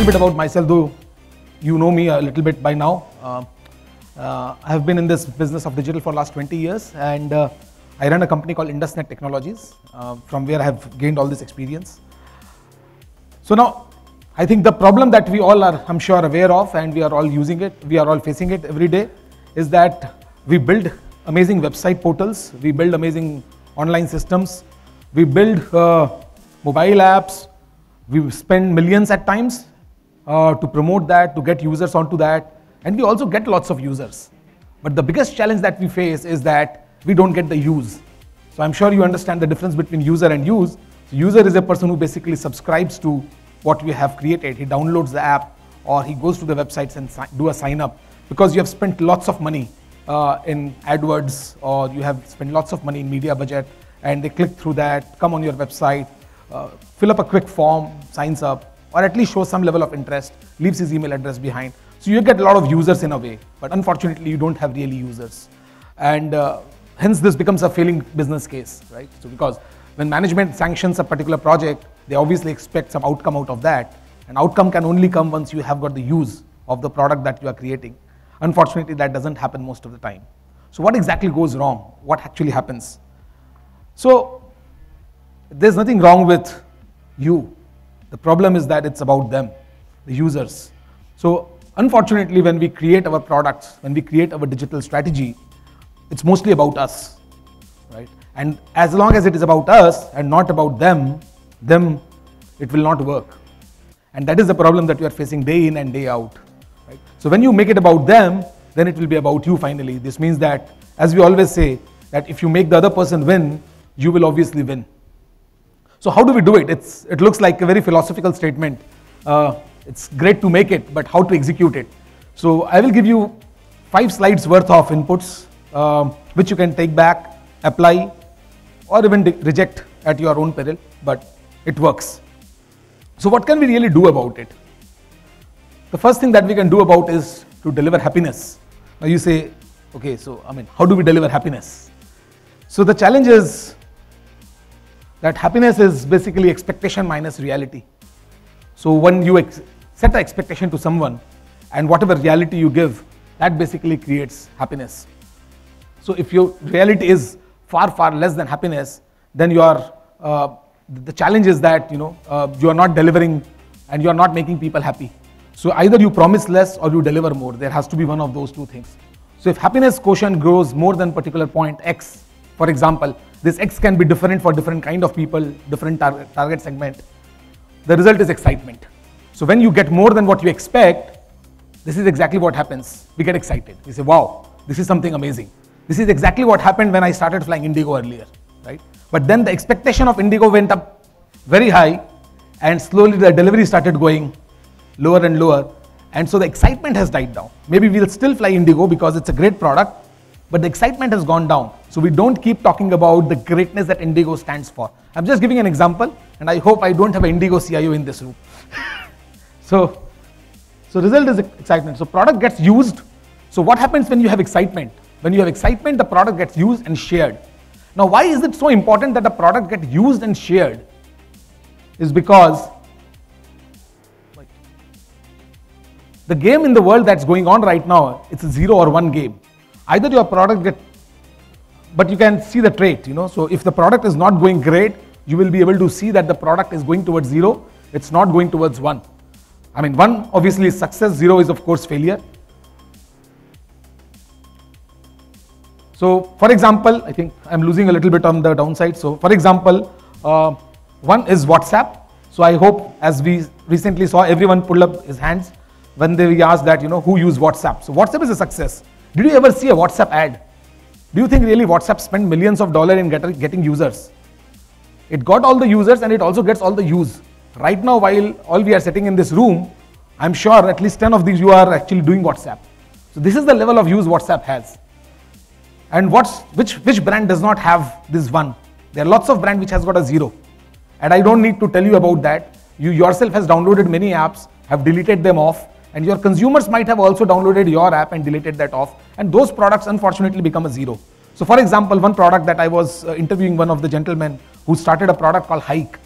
little bit about myself, though you know me a little bit by now. I have been in this business of digital for the last 20 years, and I run a company called Indusnet Technologies, from where I have gained all this experience. So now, I think the problem that we all are, I'm sure, aware of, and we are all using it, we are all facing it every day, is that we build amazing website portals, we build amazing online systems, we build mobile apps, we spend millions at times to promote that, to get users onto that, and we also get lots of users. But the biggest challenge that we face is that we don't get the use. So I'm sure you understand the difference between user and use. So user is a person who basically subscribes to what we have created. He downloads the app, or he goes to the websites and do a sign up, because you have spent lots of money in AdWords, or you have spent lots of money in media budget, and they click through that, come on your website, fill up a quick form, signs up, or at least shows some level of interest, leaves his email address behind. So you get a lot of users in a way, but unfortunately you don't have really users. And hence this becomes a failing business case, right? So because when management sanctions a particular project, they obviously expect some outcome out of that. And outcome can only come once you have got the use of the product that you are creating. Unfortunately, that doesn't happen most of the time. So what exactly goes wrong? What actually happens? So there's nothing wrong with you. The problem is that it's about them, the users. So unfortunately, when we create our products, when we create our digital strategy, it's mostly about us, right? And as long as it is about us and not about them, it will not work. And that is the problem that we are facing day in and day out, right? So when you make it about them, then it will be about you finally. This means that, as we always say, that if you make the other person win, you will obviously win. So how do we do it? It looks like a very philosophical statement. It's great to make it, but how to execute it? So I will give you 5 slides worth of inputs, which you can take back, apply, or even reject at your own peril, but it works. So what can we really do about it? The first thing that we can do about is to deliver happiness. Now you say, okay, so how do we deliver happiness? So the challenge is that happiness is basically expectation minus reality. So when you set an expectation to someone, and whatever reality you give, that basically creates happiness. So if your reality is far, far less than happiness, then you are, the challenge is that you are not delivering and you are not making people happy. So either you promise less or you deliver more. There has to be one of those two things. So if happiness quotient grows more than particular point X, for example, this X can be different for different kind of people, different target segment. The result is excitement. So when you get more than what you expect, this is exactly what happens. We get excited. We say, wow, this is something amazing. This is exactly what happened when I started flying Indigo earlier, right? But then the expectation of Indigo went up very high, and slowly the delivery started going lower and lower. And so the excitement has died down. Maybe we'll still fly Indigo because it's a great product, but the excitement has gone down. So we don't keep talking about the greatness that Indigo stands for. I'm just giving an example, and I hope I don't have an Indigo CIO in this room. So result is excitement. So product gets used. So what happens when you have excitement? When you have excitement, the product gets used and shared. Now, why is it so important that the product gets used and shared? Is because the game in the world that's going on right now, it's a 0 or 1 game. Either your product but you can see the trait, So if the product is not going great, you will be able to see that the product is going towards 0. It's not going towards 1. 1 obviously is success, 0 is of course failure. So for example, I think I'm losing a little bit on the downside. So for example, 1 is WhatsApp. So I hope, as we recently saw, everyone pulled up his hands when they asked that, who used WhatsApp. So WhatsApp is a success. Did you ever see a WhatsApp ad? Do you think really WhatsApp spent millions of dollars in getting users? It got all the users and it also gets all the use. Right now, while all we are sitting in this room, I'm sure at least 10 of these you are actually doing WhatsApp. So this is the level of use WhatsApp has. And which brand does not have this 1? There are lots of brands which has got a 0. And I don't need to tell you about that. You yourself has downloaded many apps, have deleted them off, and your consumers might have also downloaded your app and deleted that off. And those products unfortunately become a 0. So for example, one product that I was interviewing one of the gentlemen who started a product called Hike.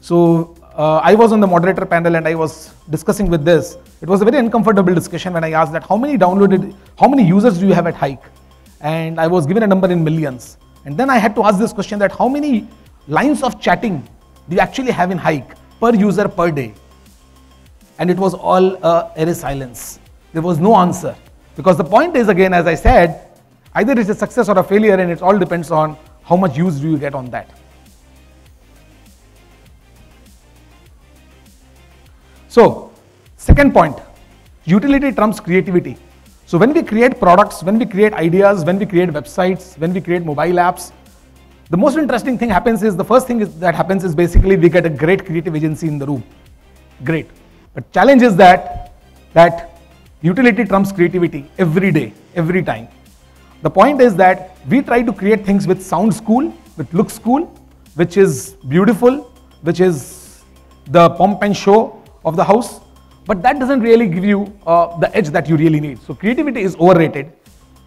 So I was on the moderator panel and I was discussing with this. It was a very uncomfortable discussion when I asked that how many users do you have at Hike? And I was given a number in millions. And then I had to ask this question that how many lines of chatting do you actually have in Hike per user per day? And it was all eerie silence. There was no answer. Because the point is, again, as I said, either it's a success or a failure, and it all depends on how much use do you get on that. So, second point, utility trumps creativity. So when we create products, when we create ideas, when we create websites, when we create mobile apps, the most interesting thing happens is, the first thing that happens is basically we get a great creative agency in the room. Great. But challenge is that utility trumps creativity every day, every time. The point is that we try to create things which sounds cool, which looks cool, which is beautiful, which is the pomp and show of the house, but that doesn't really give you the edge that you really need. So creativity is overrated.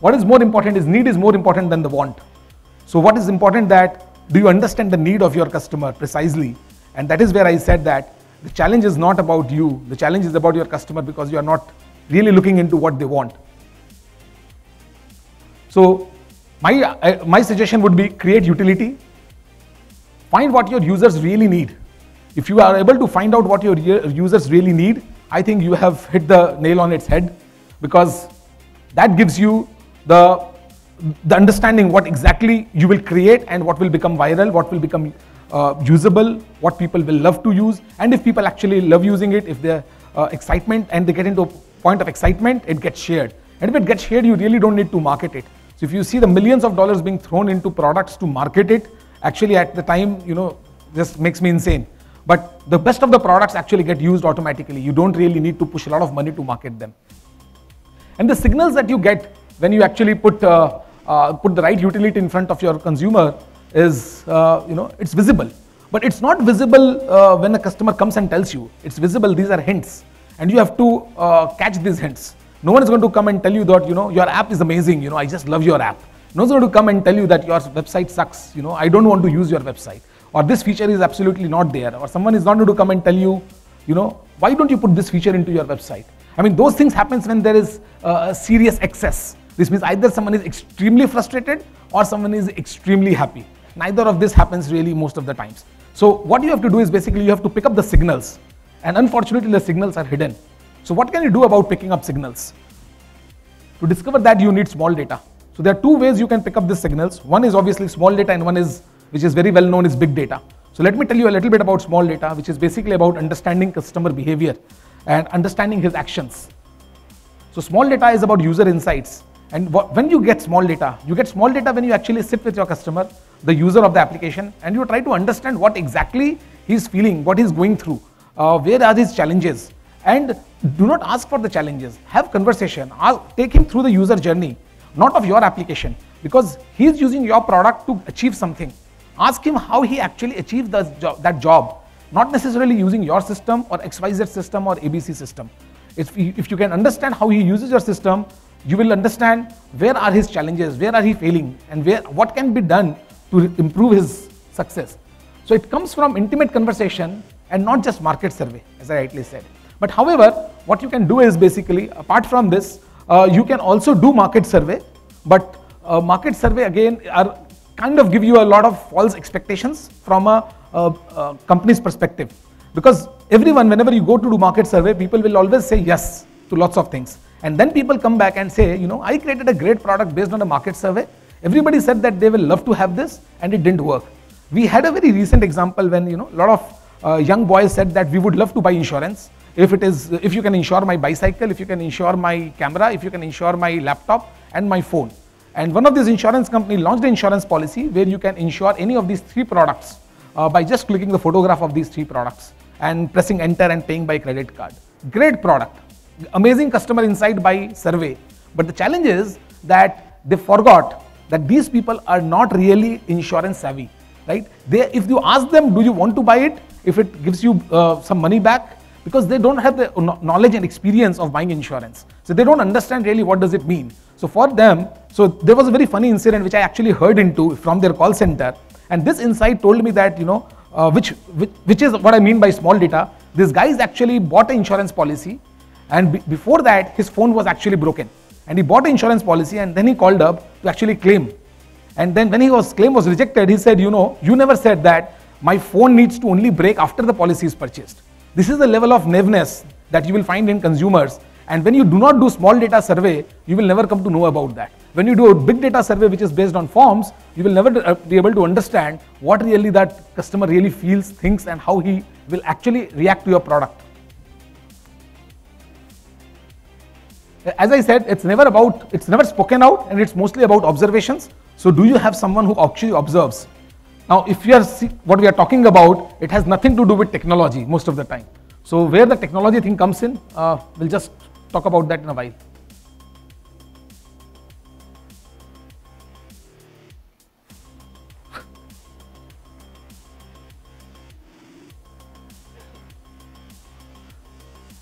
What is more important is need is more important than the want. So what is important that do you understand the need of your customer precisely? And that is where I said that the challenge is not about you, the challenge is about your customer, because you are not really looking into what they want. So my suggestion would be create utility, find what your users really need. If you are able to find out what your users really need, I think you have hit the nail on its head, because that gives you the understanding what exactly you will create and what will become viral, what will become usable, what people will love to use, and if people actually love using it, if they're excitement and they get into a point of excitement, it gets shared. And if it gets shared, you really don't need to market it. So if you see the millions of dollars being thrown into products to market it, actually at the time, just makes me insane. But the best of the products actually get used automatically. You don't really need to push a lot of money to market them. And the signals that you get when you actually put the right utility in front of your consumer is, it's visible. But it's not visible when a customer comes and tells you. It's visible, these are hints. And you have to catch these hints. No one is going to come and tell you that, your app is amazing, I just love your app. No one is going to come and tell you that your website sucks, I don't want to use your website. Or this feature is absolutely not there. Or someone is not going to come and tell you, why don't you put this feature into your website? I mean, those things happen when there is a serious excess. This means either someone is extremely frustrated or someone is extremely happy. Neither of this happens really most of the times. So what you have to do is basically you have to pick up the signals. And unfortunately, the signals are hidden. So what can you do about picking up signals? To discover that, you need small data. So there are two ways you can pick up these signals. One is obviously small data, and one is, which is very well known, is big data. So let me tell you a little bit about small data, which is basically about understanding customer behavior and understanding his actions. So small data is about user insights. And when you get small data when you actually sit with your customer, the user of the application, and you try to understand what exactly he's feeling, what he's going through, where are his challenges. And do not ask for the challenges. Have conversation. Take him through the user journey, not of your application, because he's using your product to achieve something. Ask him how he actually achieved that job, not necessarily using your system or XYZ system or ABC system. If you can understand how he uses your system, you will understand where are his challenges, where are he failing, and what can be done to improve his success. So it comes from intimate conversation and not just market survey, as I rightly said. But however, what you can do is basically, apart from this, you can also do market survey. But market survey again are kind of give you a lot of false expectations from a company's perspective. Because everyone, whenever you go to do market survey, people will always say yes to lots of things. And then people come back and say, I created a great product based on a market survey. Everybody said that they will love to have this, and it didn't work. We had a very recent example when, a lot of young boys said that we would love to buy insurance. If you can insure my bicycle, if you can insure my camera, if you can insure my laptop and my phone. And one of these insurance companies launched an insurance policy where you can insure any of these three products by just clicking the photograph of these three products and pressing enter and paying by credit card. Great product, amazing customer insight by survey. But the challenge is that they forgot that these people are not really insurance savvy, right? If you ask them, do you want to buy it? If it gives you some money back, because they don't have the knowledge and experience of buying insurance. So they don't understand really what does it mean. So for them, so there was a very funny incident which I actually heard into from their call center, and this insight told me that, which is what I mean by small data. This guy actually bought an insurance policy, and before that his phone was actually broken, and he bought an insurance policy, and then he called up to actually claim. And then when claim was rejected, he said, you never said that my phone needs to only break after the policy is purchased. This is the level of naiveness that you will find in consumers. And when you do not do small data survey, you will never come to know about that. When you do a big data survey which is based on forms, you will never be able to understand what really that customer really feels, thinks, and how he will actually react to your product. As I said, it's never spoken out, and it's mostly about observations. So do you have someone who actually observes? Now, if you are what we are talking about, it has nothing to do with technology most of the time. So where the technology thing comes in, we'll just talk about that in a while.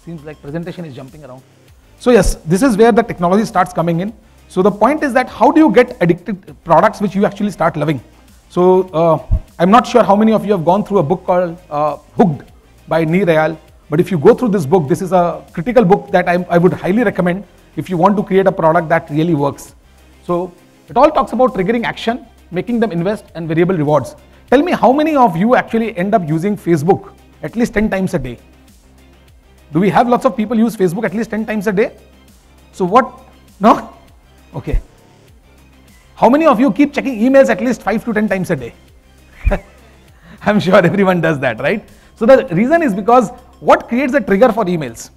Seems like presentation is jumping around. So yes, this is where the technology starts coming in. So the point is that how do you get addicted to products which you actually start loving? So I'm not sure how many of you have gone through a book called Hooked by Neil Rayal, but if you go through this book, this is a critical book that I would highly recommend if you want to create a product that really works. So it all talks about triggering action, making them invest, and variable rewards. Tell me how many of you actually end up using Facebook at least 10 times a day? Do we have lots of people use Facebook at least 10 times a day? So what? No? Okay. How many of you keep checking emails at least 5 to 10 times a day? I'm sure everyone does that, right? So the reason is because what creates a trigger for emails?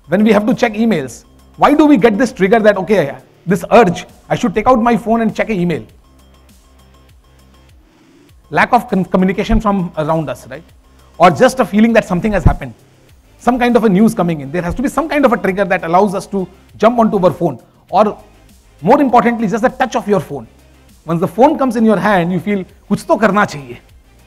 When we have to check emails, why do we get this trigger that, okay, this urge, I should take out my phone and check an email? Lack of communication from around us, right? Or just a feeling that something has happened. Some kind of a news coming in. There has to be some kind of a trigger that allows us to jump onto our phone. Or more importantly, just the touch of your phone. Once the phone comes in your hand, you feel, कुछ तो करना चाहिए.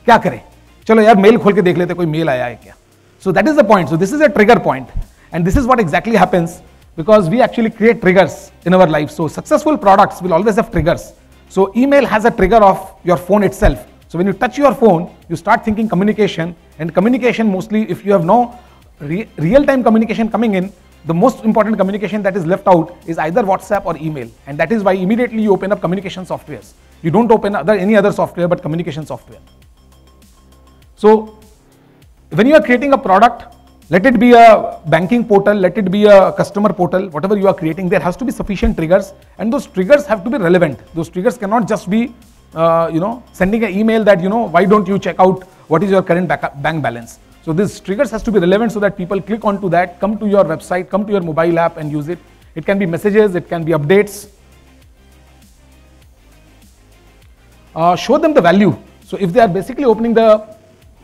क्या करें? चलो यार mail खोल के देख लेते कोई mail आया है क्या? So that is the point. So this is a trigger point. And this is what exactly happens because we actually create triggers in our life. So successful products will always have triggers. So email has a trigger of your phone itself. So when you touch your phone, you start thinking communication, and communication mostly, if you have no real-time communication coming in, the most important communication that is left out is either WhatsApp or email, and that is why immediately you open up communication softwares. You don't open any other software but communication software. So when you are creating a product, let it be a banking portal, let it be a customer portal, whatever you are creating, there has to be sufficient triggers, and those triggers have to be relevant. Those triggers cannot just be sending an email that, why don't you check out what is your current bank balance. So these triggers has to be relevant so that people click onto that, come to your website, come to your mobile app and use it. It can be messages, it can be updates. Show them the value. So if they are basically opening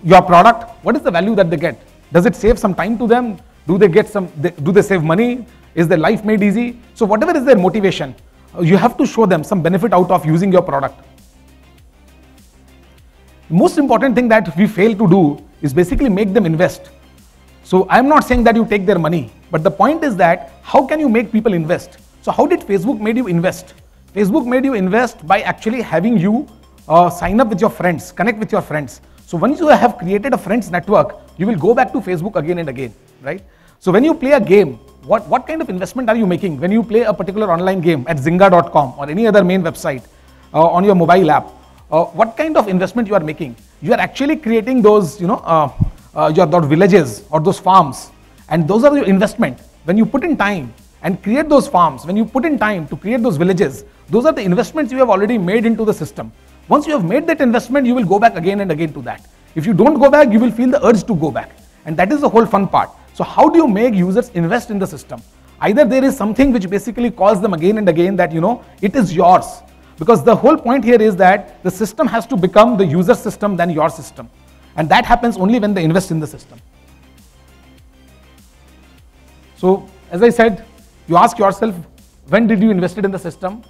your product, what is the value that they get? Does it save some time to them? Do they save money? Is their life made easy? So whatever is their motivation, you have to show them some benefit out of using your product. The most important thing that we fail to do is basically make them invest. So I'm not saying that you take their money, but the point is that how can you make people invest? So how did Facebook made you invest? Facebook made you invest by actually having you sign up with your friends, connect with your friends. So once you have created a friends network, you will go back to Facebook again and again, right? So when you play a game, what kind of investment are you making? When you play a particular online game at zynga.com or any other main website on your mobile app, what kind of investment you are making? You are actually creating those, those villages or those farms, and those are your investment. When you put in time and create those farms, when you put in time to create those villages, those are the investments you have already made into the system. Once you have made that investment, you will go back again and again to that. If you don't go back, you will feel the urge to go back, and that is the whole fun part. So how do you make users invest in the system? Either there is something which basically calls them again and again that, it is yours. Because the whole point here is that the system has to become the user system than your system. And that happens only when they invest in the system. So, as I said, you ask yourself, when did you invest in the system?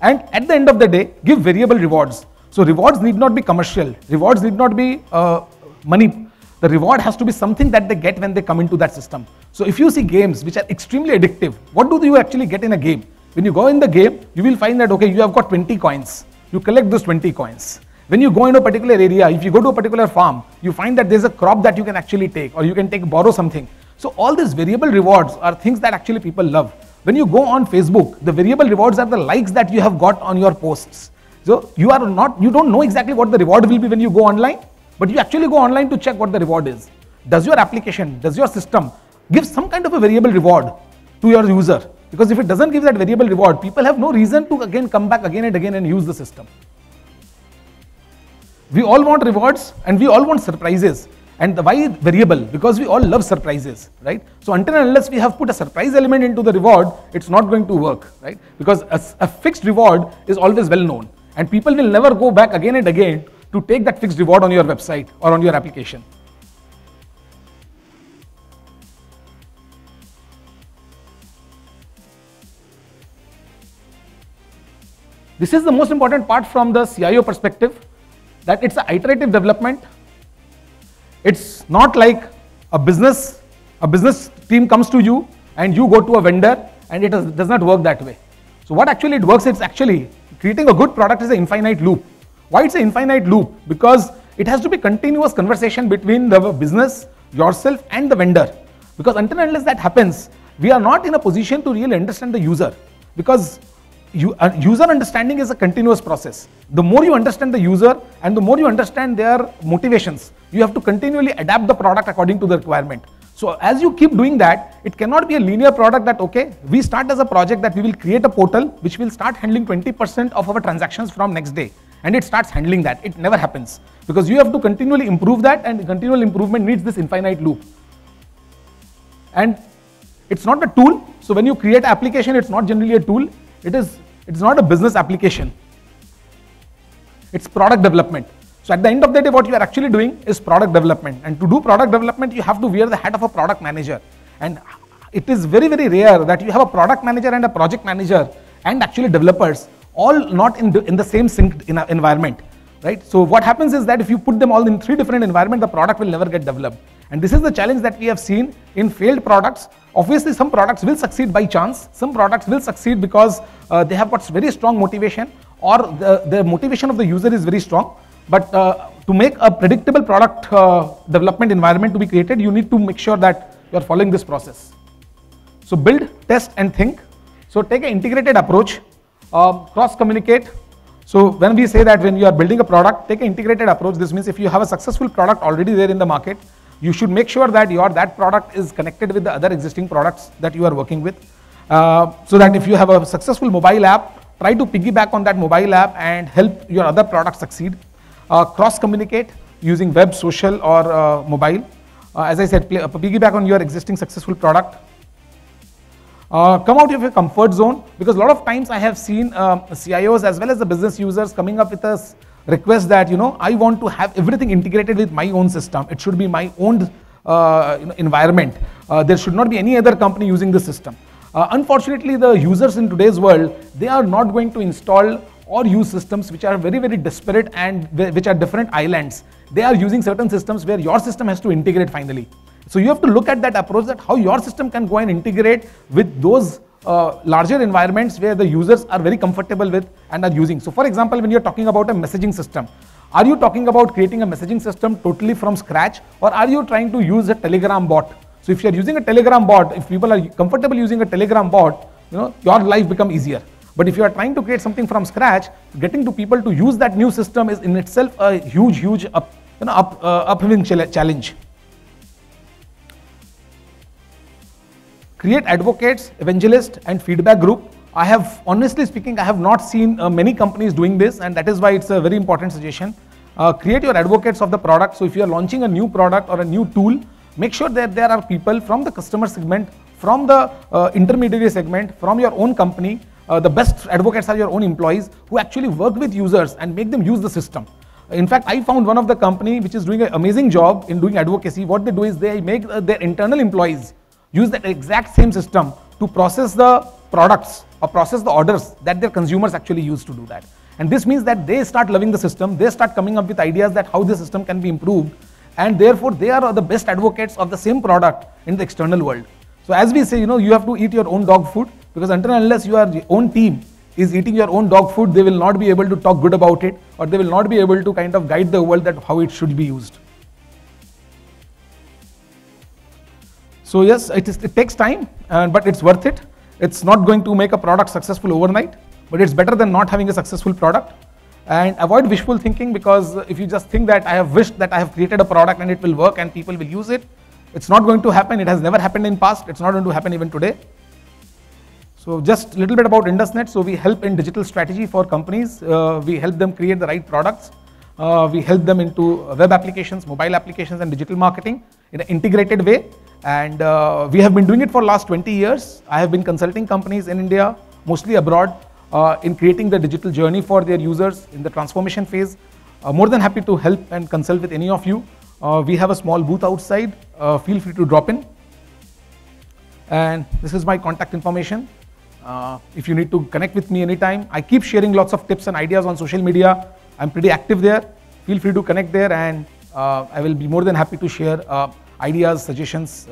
And at the end of the day, give variable rewards. So rewards need not be commercial. Rewards need not be money. The reward has to be something that they get when they come into that system. So if you see games which are extremely addictive, what do you actually get in a game? When you go in the game, you will find that, okay, you have got 20 coins. You collect those 20 coins. When you go into a particular area, if you go to a particular farm, you find that there's a crop that you can actually take, or you can borrow something. So all these variable rewards are things that actually people love. When you go on Facebook, the variable rewards are the likes that you have got on your posts. So you don't know exactly what the reward will be when you go online, but you actually go online to check what the reward is. Does your application, does your system give some kind of a variable reward to your user? Because if it doesn't give that variable reward, people have no reason to again come back again and again and use the system. We all want rewards and we all want surprises. And why variable? Because we all love surprises, right? So until and unless we have put a surprise element into the reward, it's not going to work, right? Because a fixed reward is always well known, and people will never go back again and again to take that fixed reward on your website or on your application. This is the most important part from the CIO perspective, that it's an iterative development. It's not like a business team comes to you and you go to a vendor, and it does not work that way. So what actually it works, it's actually creating a good product is an infinite loop. Why it's an infinite loop? Because it has to be continuous conversation between the business, yourself and the vendor. Because until and unless that happens, we are not in a position to really understand the user. Because user understanding is a continuous process. The more you understand the user and the more you understand their motivations, you have to continually adapt the product according to the requirement. So as you keep doing that, it cannot be a linear product that, okay, we start as a project that we will create a portal which will start handling 20% of our transactions from next day, and it starts handling that. It never happens, because you have to continually improve that, and continual improvement needs this infinite loop. And it's not a tool. So when you create an application, it's not generally a tool. It's not a business application. It's product development. So at the end of the day, what you are actually doing is product development. And to do product development, you have to wear the hat of a product manager. And it is very, very rare that you have a product manager and a project manager and actually developers all not in the same synced environment, right? So what happens is that if you put them all in 3 different environments, the product will never get developed. And this is the challenge that we have seen in failed products. Obviously, some products will succeed by chance. Some products will succeed because they have got very strong motivation, or the motivation of the user is very strong. But to make a predictable product development environment to be created, you need to make sure that you are following this process. So build, test and think. So take an integrated approach, cross-communicate. So when we say that when you are building a product, take an integrated approach. This means if you have a successful product already there in the market, you should make sure that that product is connected with the other existing products that you are working with. So that if you have a successful mobile app, try to piggyback on that mobile app and help your other products succeed. Cross-communicate using web, social or mobile. As I said, piggyback on your existing successful product. Come out of your comfort zone, because a lot of times I have seen CIOs as well as the business users coming up with a request that, I want to have everything integrated with my own system. It should be my own environment. There should not be any other company using the system. Unfortunately, the users in today's world, they are not going to install or use systems which are very, very disparate and which are different islands. They are using certain systems where your system has to integrate finally. So you have to look at that approach, that how your system can go and integrate with those larger environments where the users are very comfortable with and are using. So for example, when you're talking about a messaging system, are you talking about creating a messaging system totally from scratch, or are you trying to use a Telegram bot? So if you're using a Telegram bot, if people are comfortable using a Telegram bot, your life becomes easier. But if you are trying to create something from scratch, getting to people to use that new system is in itself a huge uphill challenge. Create advocates, evangelists and feedback group. Honestly speaking, I have not seen many companies doing this, and that is why it's a very important suggestion. Create your advocates of the product. So if you are launching a new product or a new tool, make sure that there are people from the customer segment, from the intermediary segment, from your own company. The best advocates are your own employees who actually work with users and make them use the system. In fact, I found one of the company which is doing an amazing job in doing advocacy. What they do is they make their internal employees use that exact same system to process the products or process the orders that their consumers actually use to do that. And this means that they start loving the system, they start coming up with ideas that how the system can be improved. and therefore they are the best advocates of the same product in the external world. So as we say, you have to eat your own dog food, because until and unless your own team is eating your own dog food, they will not be able to talk good about it, or they will not be able to kind of guide the world that how it should be used. So yes, it takes time, but it's worth it. It's not going to make a product successful overnight, but it's better than not having a successful product. And avoid wishful thinking, because if you just think that I have wished that I have created a product and it will work and people will use it, it's not going to happen. It has never happened in past. It's not going to happen even today. So just a little bit about Indusnet. So we help in digital strategy for companies. We help them create the right products. We help them into web applications, mobile applications, and digital marketing in an integrated way. And we have been doing it for last 20 years. I have been consulting companies in India, mostly abroad, in creating the digital journey for their users in the transformation phase. More than happy to help and consult with any of you. We have a small booth outside. Feel free to drop in. And this is my contact information. If you need to connect with me anytime, I keep sharing lots of tips and ideas on social media. I'm pretty active there. Feel free to connect there, and I will be more than happy to share ideas, suggestions,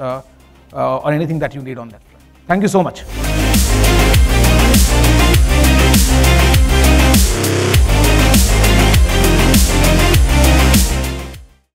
or anything that you need on that front. Thank you so much.